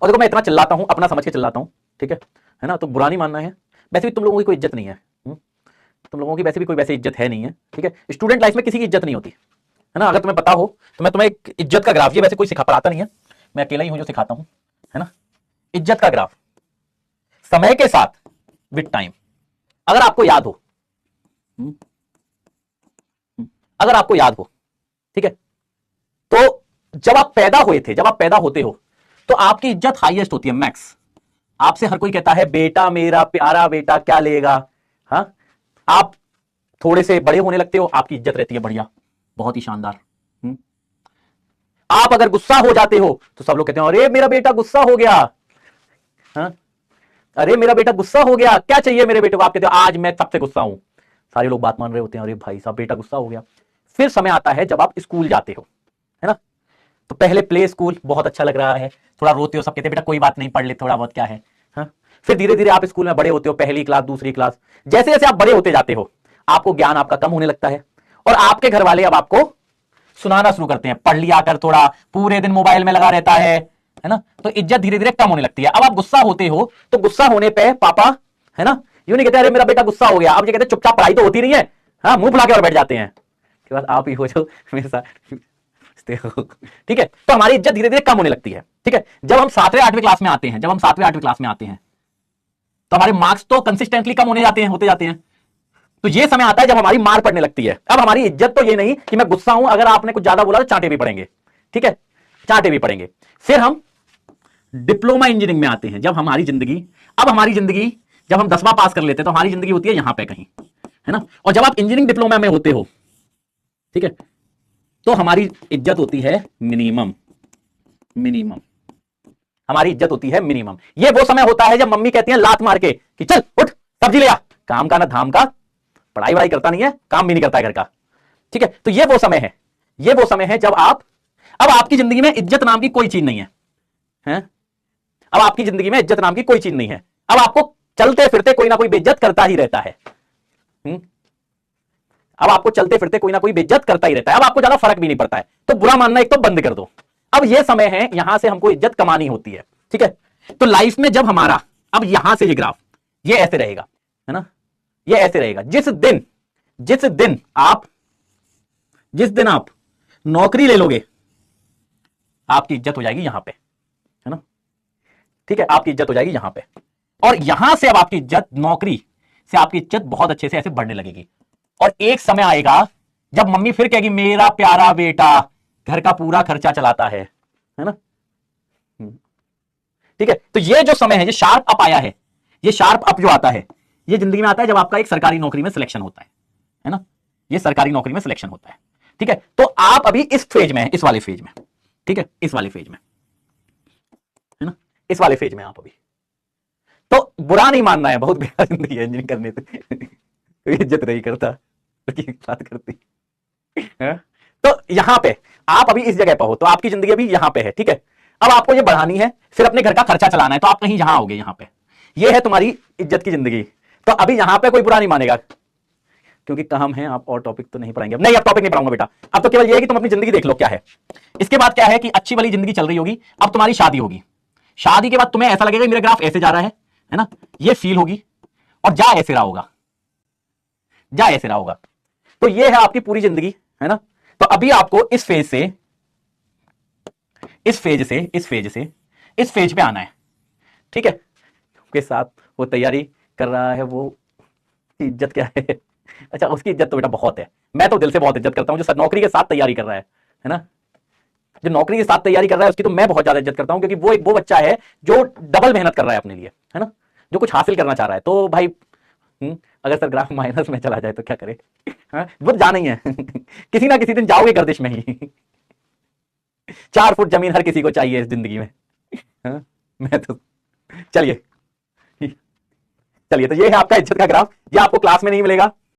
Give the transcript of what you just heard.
और देखो मैं इतना चिल्लाता हूं, अपना समझ के चिल्लाता हूं, ठीक है ना, तो बुरा नहीं मानना है। वैसे भी तुम लोगों की कोई इज्जत नहीं है, तुम लोगों की वैसे भी कोई वैसे इज्जत है नहीं है, ठीक है। स्टूडेंट लाइफ में किसी की इज्जत नहीं होती है ना, अगर तुम्हें पता हो तो मैं तुम्हें एक इज्जत का ग्राफ, ये वैसे कोई सिखा पढ़ाता नहीं है, मैं अकेला ही हूं जो सिखाता हूं, है ना। इज्जत का ग्राफ समय के साथ विद टाइम, अगर आपको याद हो, अगर आपको याद हो, ठीक है, तो जब आप पैदा हुए थे, जब आप पैदा होते हो तो आपकी इज्जत हाईएस्ट होती है, मैक्स। आपसे हर कोई कहता है बेटा मेरा प्यारा बेटा क्या लेगा, हाँ। आप थोड़े से बड़े होने लगते हो, आपकी इज्जत रहती है बढ़िया, बहुत ही शानदार। आप अगर गुस्सा हो जाते हो तो सब लोग कहते हैं अरे मेरा बेटा गुस्सा हो गया, हाँ, अरे मेरा बेटा गुस्सा हो गया, क्या चाहिए मेरे बेटे को, आप कहते हो आज मैं सबसे गुस्सा हूं, सारे लोग बात मान रहे होते हैं, अरे भाई साहब बेटा गुस्सा हो गया। फिर समय आता है जब आप स्कूल जाते हो, है ना, तो पहले प्ले स्कूल बहुत अच्छा लग रहा है, थोड़ा रोते हो, सब कहते हैं बेटा कोई बात नहीं पढ़ ले थोड़ा बहुत क्या है, हाँ? फिर धीरे धीरे आप स्कूल में बड़े होते हो, पहली क्लास दूसरी क्लास, जैसे जैसे आप बड़े होते जाते हो आपको ज्ञान आपका कम होने लगता है, और आपके घर वाले अब आपको सुनाना शुरू करते हैं पढ़ लिया कर, थोड़ा पूरे दिन मोबाइल में लगा रहता है ना, तो इज्जत धीरे धीरे कम होने लगती है। अब आप गुस्सा होते हो तो गुस्सा होने पे पापा, है ना, यूं नहीं कहते अरे मेरा बेटा गुस्सा हो गया, अब ये कहते चुपचाप पढ़ाई तो होती नहीं है, हाँ, मुंह फुला के और बैठ जाते हैं, के बाद आप ही हो जो मेरे साथ, ठीक है। तो हमारी इज्जत धीरे धीरे कम होने लगती है, ठीक है। जब हम 7वें 8वें क्लास में आते हैं, जब हम 7वें 8वें क्लास में आते हैं तो हमारे मार्क्स तो कंसिस्टेंटली कम होने जाते हैं, होते जाते हैं, तो ये समय आता है जब हमारी मार पड़ने लगती है। अब हमारी इज्जत तो ये नहीं कि मैं गुस्सा हूं, अगर आपने कुछ ज्यादा बोला तो चांटे भी पड़ेंगे, ठीक है, चांटे भी पड़ेंगे। फिर हम डिप्लोमा इंजीनियरिंग में आते हैं, जब हमारी जिंदगी, अब हमारी जिंदगी जब हम 10वां पास कर लेते हैं तो हमारी जिंदगी होती है यहां पे कहीं, है ना। और जब आप इंजीनियरिंग डिप्लोमा में होते हो, ठीक है, तो हमारी इज्जत होती है मिनिमम, मिनिमम हमारी इज्जत होती है मिनिमम। ये वो समय होता है जब मम्मी कहती है लात मार के कि चल उठ सब्जी ले आ, काम का ना धाम का, पढ़ाई वढ़ाई करता नहीं है, काम भी नहीं करता है घर का, ठीक है। तो ये वो समय है, ये वो समय है जब आप, अब आपकी जिंदगी में इज्जत नाम की कोई चीज नहीं है, हैं? अब आपकी जिंदगी में इज्जत नाम की कोई चीज नहीं है, अब आपको चलते फिरते कोई ना कोई बेइज्जत करता ही रहता है, अब आपको चलते फिरते कोई ना कोई बेइज्जत करता ही रहता है, अब आपको ज्यादा फर्क भी नहीं पड़ता है, तो बुरा मानना एक तो बंद कर दो। अब ये समय है यहां से हमको इज्जत कमानी होती है, ठीक है। तो लाइफ में जब हमारा, अब यहां से ये ग्राफ ये ऐसे रहेगा, है ना, ये ऐसे रहेगा। जिस दिन आप नौकरी ले लोगे आपकी इज्जत हो जाएगी यहां पे, है ना, ठीक है, आपकी इज्जत हो जाएगी यहां पे, और यहां से अब आपकी इज्जत, नौकरी से आपकी इज्जत बहुत अच्छे से ऐसे बढ़ने लगेगी। और एक समय आएगा जब मम्मी फिर कहेगी मेरा प्यारा बेटा घर का पूरा खर्चा चलाता है ना, ठीक है। तो ये जो समय है, ये शार्प अप आया है, ये शार्प अप जो आता है ये जिंदगी में आता है जब आपका एक सरकारी नौकरी में सिलेक्शन होता है ना, ये सरकारी नौकरी में सिलेक्शन होता है, ठीक है। तो आप अभी इस फेज में हैं, इस वाले फेज में, ठीक है, इस वाले फेज में, है ना, इस वाले फेज में आप अभी, तो बुरा नहीं मानना है, बहुत बेकार जिंदगी है इंजीनियरिंग करने से, इज्जत नहीं करता बात करती है? तो यहां पे आप अभी इस जगह पर हो, तो आपकी जिंदगी अभी यहां पे है, ठीक है। अब आपको ये बढ़ानी है, फिर अपने घर का खर्चा चलाना है, तो आप कहीं यहां आओगे, यहां पे ये है तुम्हारी इज्जत की जिंदगी। तो अभी यहां पे कोई बुरा नहीं मानेगा, क्योंकि काम है, आप और टॉपिक तो नहीं पढ़ाएंगे, नहीं अब टॉपिक नहीं पढ़ाऊंगा बेटा, अब तो केवल ये है कि तुम अपनी जिंदगी देख लो क्या है। इसके बाद क्या है कि अच्छी वाली जिंदगी चल रही होगी, अब तुम्हारी शादी होगी, शादी के बाद तुम्हें ऐसा लगेगा मेरा ग्राफ ऐसे जा रहा है ना, ये फील होगी, और जा ऐसे रहा होगा, जा ऐसे रहा होगा। तो ये है आपकी पूरी जिंदगी, है ना। तो अभी आपको इस फेज से इस फेज पे आना है, ठीक है। के साथ वो तैयारी कर रहा है, वो इज्जत क्या है, अच्छा उसकी इज्जत तो बेटा बहुत है, मैं तो दिल से बहुत इज्जत करता हूं जो नौकरी के साथ तैयारी कर रहा है ना, जो नौकरी के साथ तैयारी कर रहा है उसकी तो मैं बहुत ज्यादा इज्जत करता हूं, क्योंकि वो बच्चा है जो डबल मेहनत कर रहा है अपने लिए, है ना, जो कुछ हासिल करना चाह रहा है। तो भाई अगर सर ग्राफ माइनस में चला जाए तो क्या करे, वो जाना ही है किसी ना किसी दिन जाओगे गर्दिश में ही 4 फुट जमीन हर किसी को चाहिए इस जिंदगी में, मैं तो चलिए तो ये है आपका इज्जत का ग्राफ, ये आपको क्लास में नहीं मिलेगा,